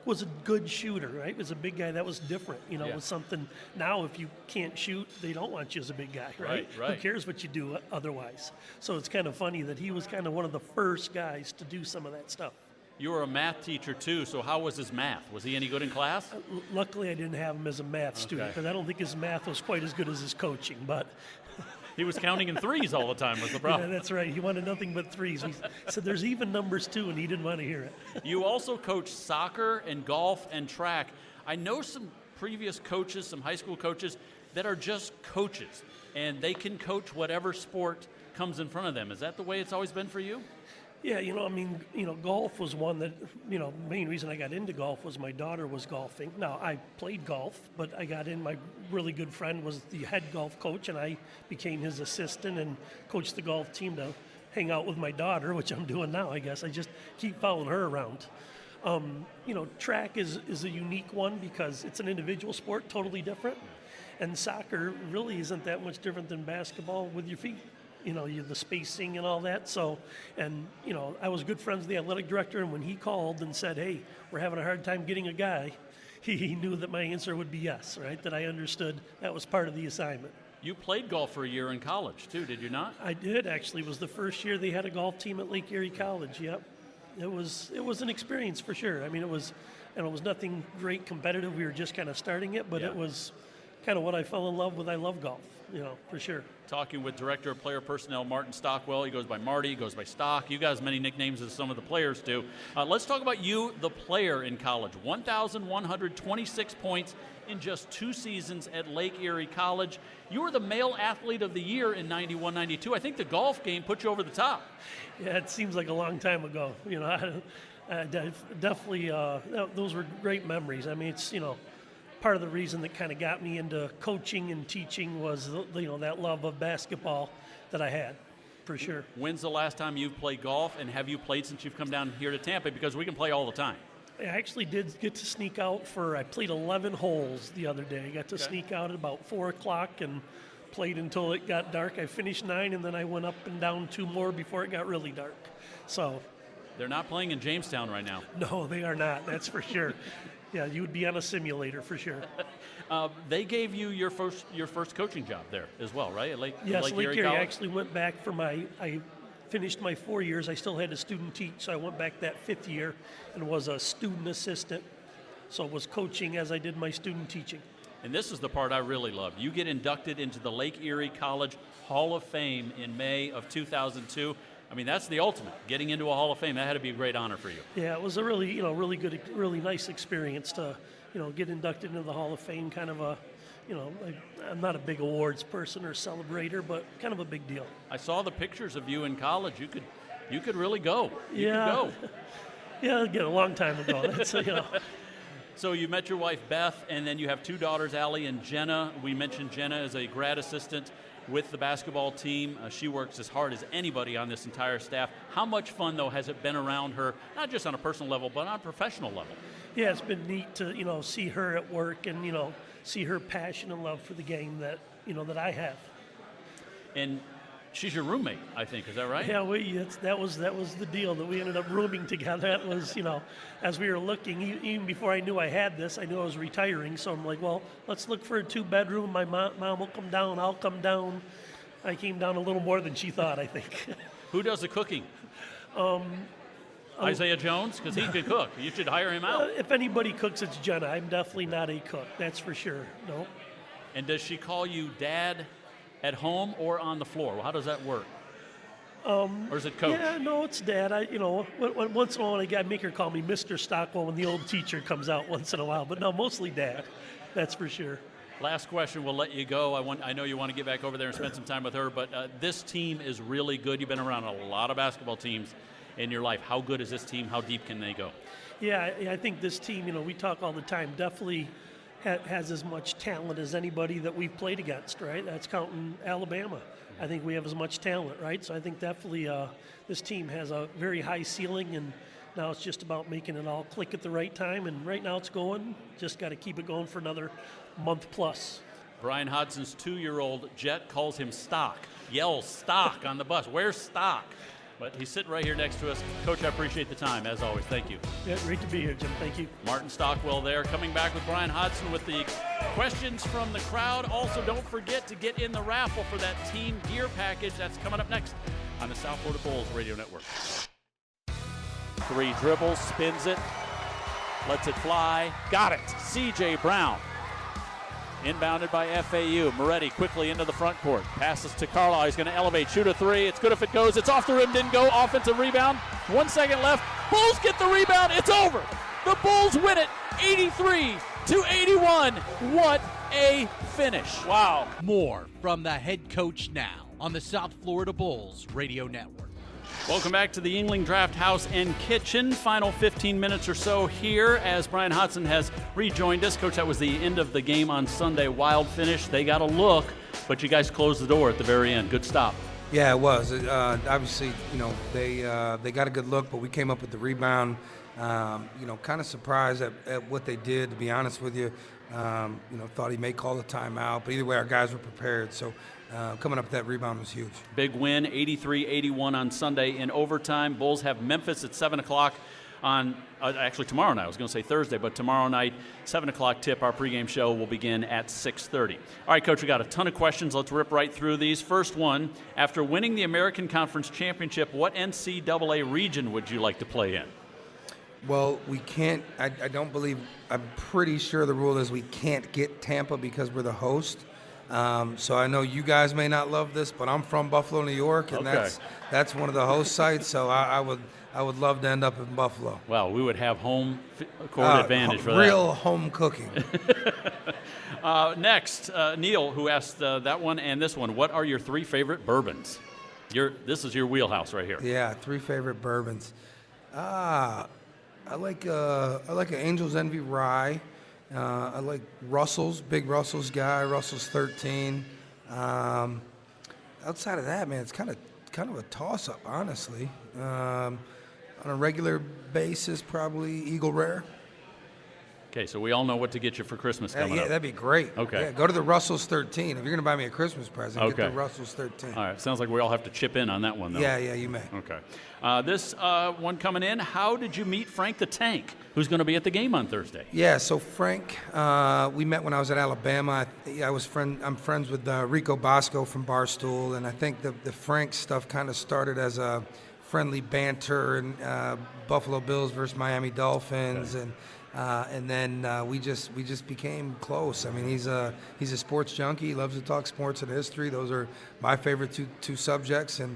was a good shooter, right? He was a big guy. That was different. It was something. Now, if you can't shoot, they don't want you as a big guy, right? Right. Who cares what you do otherwise? So it's kind of funny that he was kind of one of the first guys to do some of that stuff. You were a math teacher, too, so how was his math? Was he any good in class? Luckily, I didn't have him as a math student, because I don't think his math was quite as good as his coaching. But He was counting in threes all the time was the Yeah, problem. that's right. He wanted nothing but threes. We said there's even numbers too, and he didn't want to hear it. You also coach soccer and golf and track. I know some previous coaches, some high school coaches, that are just coaches, and they can coach whatever sport comes in front of them. Is that the way it's always been for you? Yeah, golf was one that, the main reason I got into golf was my daughter was golfing. Now, I played golf, but I got in, my really good friend was the head golf coach, and I became his assistant and coached the golf team to hang out with my daughter, which I'm doing now, I guess. I just keep following her around. Track is a unique one because it's an individual sport, totally different. And soccer really isn't that much different than basketball with your feet. The spacing and all that. So, I was good friends with the athletic director, and when he called and said, hey, we're having a hard time getting a guy, he knew that my answer would be yes, right? That I understood that was part of the assignment. You played golf for a year in college, too, did you not? I did, actually. It was the first year they had a golf team at Lake Erie College, yep. It was an experience for sure. I mean, it was nothing great competitive. We were just kind of starting it, but It was kind of what I fell in love with. I love golf, for sure. Talking with Director of Player Personnel Martin Stockwell. He goes by Marty, he goes by Stock. You guys many nicknames as some of the players do. Let's talk about you, the player in college. 1,126 points in just 2 seasons at Lake Erie College. You were the male athlete of the year in 91-92. I think the golf game put you over the top. Yeah, it seems like a long time ago. Definitely, those were great memories. I mean, it's, part of the reason that kind of got me into coaching and teaching was that love of basketball that I had, for sure. When's the last time you've played golf, and have you played since you've come down here to Tampa? Because we can play all the time. I actually did get to sneak out I played 11 holes the other day. I got to sneak out at about 4 o'clock and played until it got dark. I finished 9, and then I went up and down 2 more before it got really dark. So they're not playing in Jamestown right now. No, they are not. That's for sure. Yeah, you would be on a simulator for sure. They gave you your first coaching job there as well, right? At Lake Erie Erie. I actually went back I finished my 4 years. I still had to student teach, so I went back that 5th year and was a student assistant. So I was coaching as I did my student teaching. And this is the part I really love. You get inducted into the Lake Erie College Hall of Fame in May of 2002. I mean, that's the ultimate, getting into a Hall of Fame. That had to be a great honor for you. Yeah, it was a really, really good, really nice experience to, get inducted into the Hall of Fame. Kind of a, I'm not a big awards person or celebrator, but kind of a big deal. I saw the pictures of you in college. You could really go. You could go. Yeah, again, a long time ago. That's, So you met your wife, Beth, and then you have 2 daughters, Allie and Jenna. We mentioned Jenna as a grad assistant with the basketball team. She works as hard as anybody on this entire staff. How much fun, though, has it been around her, not just on a personal level, but on a professional level? Yeah, it's been neat to, see her at work and, see her passion and love for the game that, that I have. And she's your roommate, I think. Is that right? Yeah, that was the deal, that we ended up rooming together. That was, as we were looking, even before I knew I had this, I knew I was retiring. So I'm like, well, let's look for a 2-bedroom. My mom will come down. I'll come down. I came down a little more than she thought, I think. Who does the cooking? Isaiah Jones? Because he could cook. You should hire him out. If anybody cooks, it's Jenna. I'm definitely not a cook. That's for sure. No. And does she call you Dad at home or on the floor? Well, how does that work? Or is it Coach? Yeah, no, it's Dad. Once in a while I make her call me Mr. Stockwell when the old teacher comes out once in a while. But no, mostly Dad. That's for sure. Last question, we'll let you go. I know you want to get back over there and spend some time with her, but this team is really good. You've been around a lot of basketball teams in your life. How good is this team? How deep can they go? Yeah, I think this team, we talk all the time, definitely has as much talent as anybody that we've played against, right? That's counting Alabama. I think we have as much talent, right? So I think definitely this team has a very high ceiling, and now it's just about making it all click at the right time, and right now it's going. Just got to keep it going for another month plus. Bryan Hodgson's 2-year-old Jet calls him Stock, yells Stock on the bus. Where's Stock? But he's sitting right here next to us. Coach, I appreciate the time, as always. Thank you. Yeah, great to be here, Jim. Thank you. Martin Stockwell there, coming back with Bryan Hodgson with the questions from the crowd. Also, don't forget to get in the raffle for that team gear package. That's coming up next on the South Florida Bulls Radio Network. 3 dribbles, spins it, lets it fly, got it. C.J. Brown. Inbounded by FAU. Moretti quickly into the front court. Passes to Carlisle. He's going to elevate. Shoot a three. It's good if it goes. It's off the rim. Didn't go. Offensive rebound. 1 second left. Bulls get the rebound. It's over. The Bulls win it 83-81. What a finish. Wow. More from the head coach now on the South Florida Bulls Radio Network. Welcome back to the Yuengling Draft House and Kitchen. Final 15 minutes or so here as Bryan Hodgson has rejoined us. Coach, that was the end of the game on Sunday. Wild finish. They got a look, but you guys closed the door at the very end. Good stop. Yeah, it was. Obviously, they got a good look, but we came up with the rebound. Kind of surprised at what they did, to be honest with you. Thought he may call the timeout, but either way, our guys were prepared. So coming up with that rebound was huge. Big win, 83-81 on Sunday in overtime. Bulls have Memphis at 7 o'clock on, actually tomorrow night. I was going to say Thursday, but tomorrow night, 7 o'clock tip. Our pregame show will begin at 6:30. All right, Coach, we got a ton of questions. Let's rip right through these. First one, after winning the American Conference Championship, what NCAA region would you like to play in? Well, we can't, I'm pretty sure the rule is we can't get Tampa because we're the host. So I know you guys may not love this, but I'm from Buffalo, New York, and that's one of the host sites, so I would love to end up in Buffalo. Well, we would have home court advantage for that. Real home cooking. Next, Neil, who asked that one and this one, what are your 3 favorite bourbons? This is your wheelhouse right here. Yeah, 3 favorite bourbons. I like an Angel's Envy Rye. I like Russell's, big Russell's guy, Russell's 13. Outside of that, man, it's kind of a toss-up, honestly. On a regular basis, probably Eagle Rare. Okay, so we all know what to get you for Christmas coming up. That'd be great. Okay. Yeah, go to the Russell's 13. If you're going to buy me a Christmas present, get the Russell's 13. All right, sounds like we all have to chip in on that one, though. Yeah, you may. Okay. This one coming in, how did you meet Frank the Tank, who's going to be at the game on Thursday? Yeah, so Frank, we met when I was at Alabama. I'm friends with Rico Bosco from Barstool, and I think the Frank stuff kind of started as a friendly banter and Buffalo Bills versus Miami Dolphins, and then we just became close. I mean, he's a sports junkie. He loves to talk sports and history. Those are my favorite two subjects, and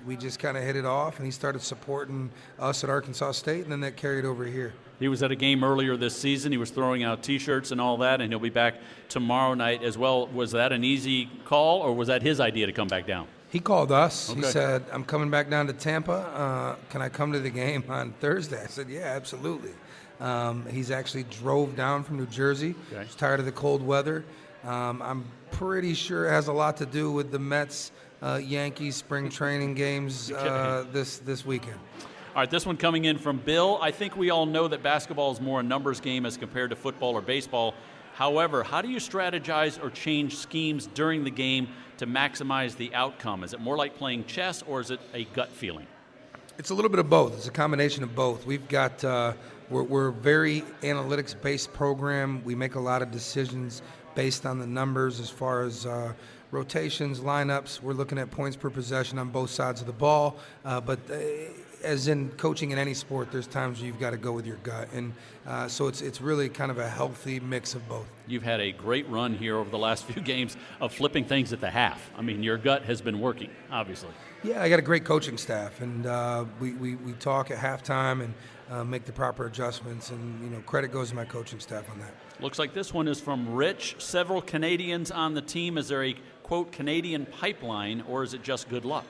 we just kind of hit it off. And he started supporting us at Arkansas State, and then that carried over here. He was at a game earlier this season. He was throwing out T-shirts and all that, and he'll be back tomorrow night as well. Was that an easy call, or was that his idea to come back down? He called us. Okay. He said, I'm coming back down to Tampa. Can I come to the game on Thursday? I said, yeah, absolutely. He's actually drove down from New Jersey. Okay. He's tired of the cold weather. I'm pretty sure it has a lot to do with the Mets Yankees spring training games this weekend. All right, this one coming in from Bill. I think we all know that basketball is more a numbers game as compared to football or baseball. However, how do you strategize or change schemes during the game to maximize the outcome? Is it more like playing chess, or is it a gut feeling? It's a little bit of both. It's a combination of both. We've got we're a very analytics-based program. We make a lot of decisions based on the numbers as far as rotations, lineups. We're looking at points per possession on both sides of the ball. But as in coaching in any sport, there's times you've got to go with your gut. And so it's really kind of a healthy mix of both. You've had a great run here over the last few games of flipping things at the half. I mean, your gut has been working, obviously. Yeah, I got a great coaching staff, and we talk at halftime and make the proper adjustments, and credit goes to my coaching staff on that. Looks like this one is from Rich. Several Canadians on the team. Is there a, quote, Canadian pipeline, or is it just good luck?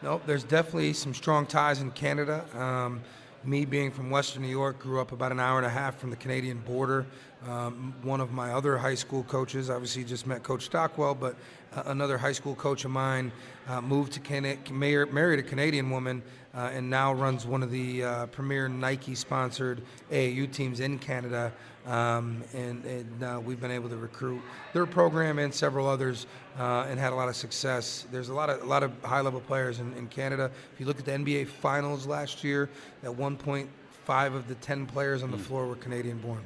No, there's definitely some strong ties in Canada. Me being from Western New York, grew up about an hour and a half from the Canadian border. One of my other high school coaches, obviously just met Coach Stockwell, but another high school coach of mine moved to married a Canadian woman, and now runs one of the premier Nike-sponsored AAU teams in Canada. And we've been able to recruit their program and several others, and had a lot of success. There's a lot of high-level players in Canada. If you look at the NBA Finals last year, at 1.5 of the 10 players on the floor were Canadian-born.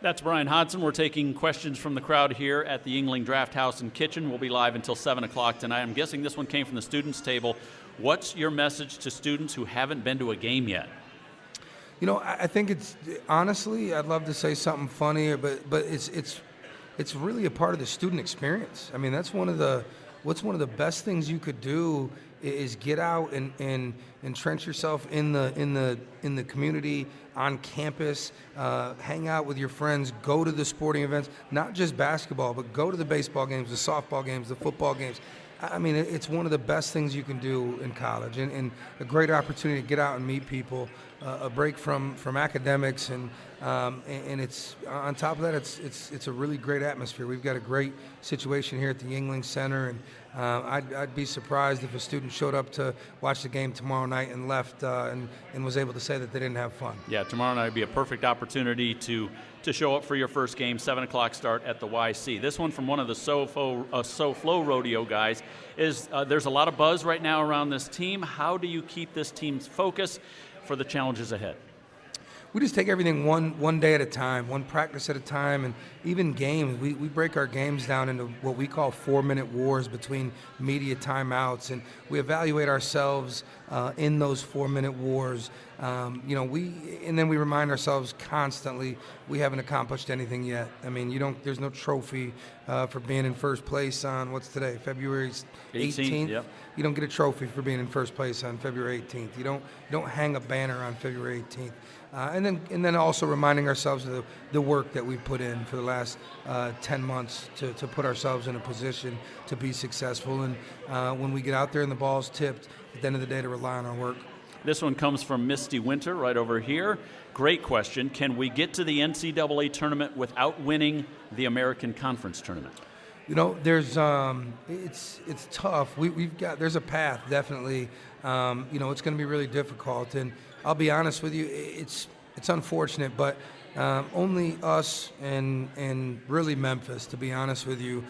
That's Bryan Hodgson. We're taking questions from the crowd here at the Yuengling Draft House and Kitchen. We'll be live until 7 o'clock tonight. I'm guessing this one came from the students' table. What's your message to students who haven't been to a game yet? I think it's honestly, I'd love to say something funny, but it's it's really a part of the student experience. I mean, that's one of the best things you could do is get out and entrench yourself in the community, on campus, hang out with your friends, go to the sporting events, not just basketball, but go to the baseball games, the softball games, the football games. I mean, it's one of the best things you can do in college, and a great opportunity to get out and meet people, a break from academics, and it's on top of that, it's a really great atmosphere. We've got a great situation here at the Yuengling Center, and I'd be surprised if a student showed up to watch the game tomorrow night and left and was able to say that they didn't have fun. Yeah, tomorrow night would be a perfect opportunity to show up for your first game, 7 o'clock start at the YC. This one from one of the SoFlo Rodeo guys is there's a lot of buzz right now around this team. How do you keep this team's focus for the challenges ahead? We just take everything one day at a time, one practice at a time, and even games. We break our games down into what we call 4-minute wars between media timeouts, and we evaluate ourselves in those 4-minute wars. And then we remind ourselves constantly we haven't accomplished anything yet. I mean, there's no trophy for being in first place on what's today, February 18th. Yep. You don't get a trophy for being in first place on February 18th. You don't hang a banner on February 18th. And then also reminding ourselves of the work that we've put in for the last 10 months to put ourselves in a position to be successful. And when we get out there and the ball's tipped, at the end of the day, to rely on our work. This one comes from Misty Winter right over here. Great question. Can we get to the NCAA tournament without winning the American Conference tournament? There's it's tough. There's a path, definitely. It's going to be really difficult, and I'll be honest with you, it's unfortunate, but only us and really Memphis, to be honest with you,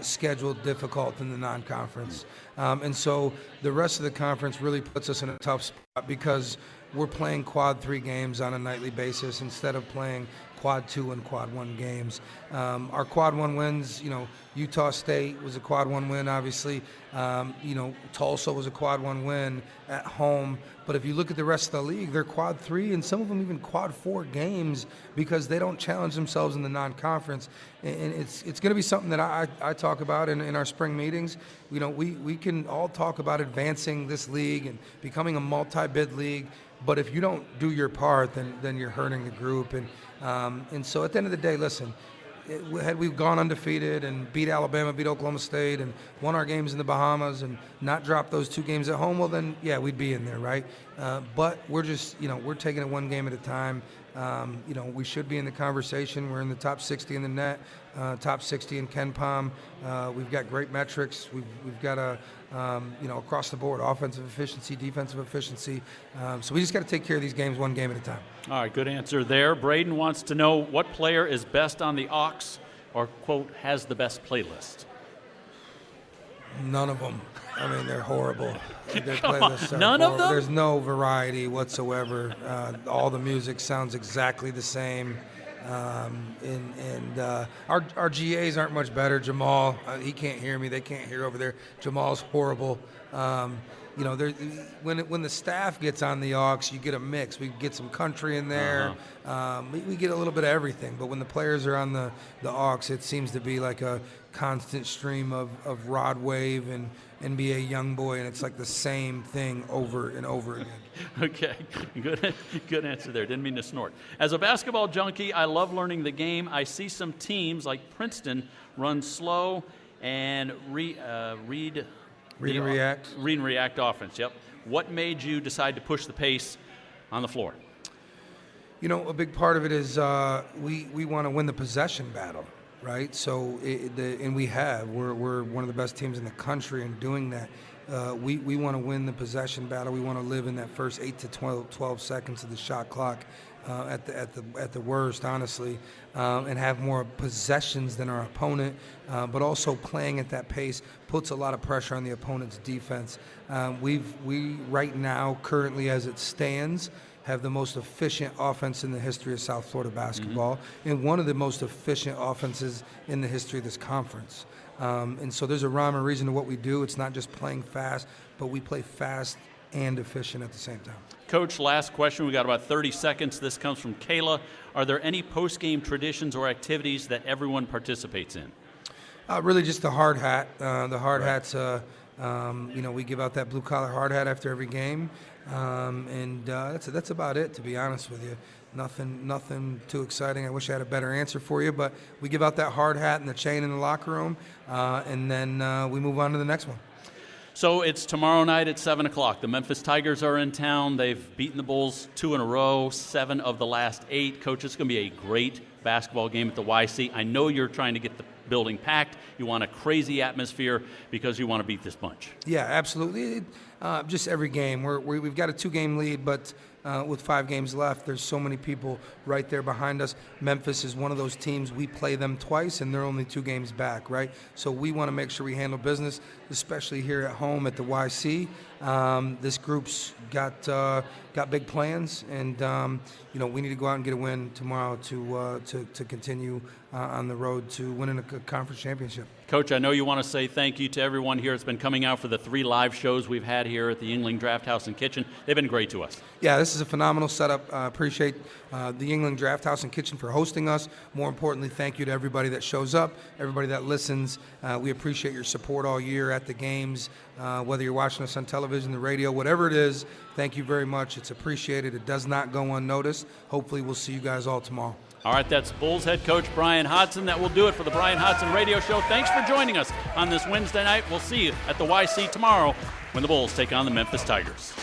scheduled difficult in the non-conference. And so the rest of the conference really puts us in a tough spot because we're playing quad 3 games on a nightly basis instead of playing quad 2 and quad 1 games. Our quad 1 wins, Utah State was a quad 1 win, obviously. Tulsa was a quad 1 win at home. But if you look at the rest of the league, they're quad 3 and some of them even quad 4 games because they don't challenge themselves in the non-conference. And it's going to be something that I talk about in our spring meetings. We can all talk about advancing this league and becoming a multi-bid league. But if you don't do your part, then you're hurting the group. And so at the end of the day, listen, had we gone undefeated and beat Alabama, beat Oklahoma State, and won our games in the Bahamas and not dropped those 2 games at home, well then, yeah, we'd be in there, right? But we're just, we're taking it one game at a time. We should be in the conversation. We're in the top 60 in the net, top 60 in KenPom. We've got great metrics. We've got across the board, offensive efficiency, defensive efficiency. So we just got to take care of these games one game at a time. All right, good answer there. Braden wants to know what player is best on the aux or, quote, has the best playlist? None of them. I mean, they're horrible. Their playlists are None horrible. of them? There's no variety whatsoever. All the music sounds exactly the same. Our GAs aren't much better. Jamal, he can't hear me. They can't hear over there. Jamal's horrible. When the staff gets on the aux, you get a mix. We get some country in there. We get a little bit of everything. But when the players are on the aux, it seems to be like a constant stream of Rod Wave and NBA Youngboy, and it's like the same thing over and over again. Okay, good answer there. Didn't mean to snort. As a basketball junkie, I love learning the game. I see some teams like Princeton run slow and read and react offense. Yep. What made you decide to push the pace on the floor? A big part of it is we want to win the possession battle, right? So we're one of the best teams in the country in doing that. We want to win the possession battle. We want to live in that first 8 to 12 seconds of the shot clock at the worst, honestly, and have more possessions than our opponent. But also playing at that pace puts a lot of pressure on the opponent's defense. We right now, currently as it stands, have the most efficient offense in the history of South Florida basketball, and one of the most efficient offenses in the history of this conference. And so there's a rhyme and reason to what we do. It's not just playing fast, but we play fast and efficient at the same time. Coach, last question. We got about 30 seconds. This comes from Kayla. Are there any post-game traditions or activities that everyone participates in? Really just the hard hat. The hard hats, we give out that blue-collar hard hat after every game. That's about it, to be honest with you. Nothing too exciting. I wish I had a better answer for you, but we give out that hard hat and the chain in the locker room, and then we move on to the next one. So it's tomorrow night at 7 o'clock. The Memphis Tigers are in town. They've beaten the Bulls 2 in a row, 7 of the last 8. Coach, it's going to be a great basketball game at the YC. I know you're trying to get the building packed. You want a crazy atmosphere because you want to beat this bunch. Yeah, absolutely. Just every game. We've got a 2-game lead, but with 5 games left, there's so many people right there behind us. Memphis is one of those teams. We play them twice, and they're only 2 games back, right? So we want to make sure we handle business, especially here at home at the YC. This group's got big plans, and we need to go out and get a win tomorrow to continue on the road to winning a conference championship. Coach, I know you want to say thank you to everyone here that's been coming out for the 3 live shows we've had here at the Yuengling Draft House and Kitchen. They've been great to us. Yeah, this is a phenomenal setup. I appreciate the Yuengling Draft House and Kitchen for hosting us. More importantly, thank you to everybody that shows up, everybody that listens. We appreciate your support all year at the games, whether you're watching us on television, the radio, whatever it is. Thank you very much. It's appreciated. It does not go unnoticed. Hopefully we'll see you guys all tomorrow. All right, that's Bulls head coach Bryan Hodgson. That will do it for the Bryan Hodgson Radio Show. Thanks for joining us on this Wednesday night. We'll see you at the YC tomorrow when the Bulls take on the Memphis Tigers.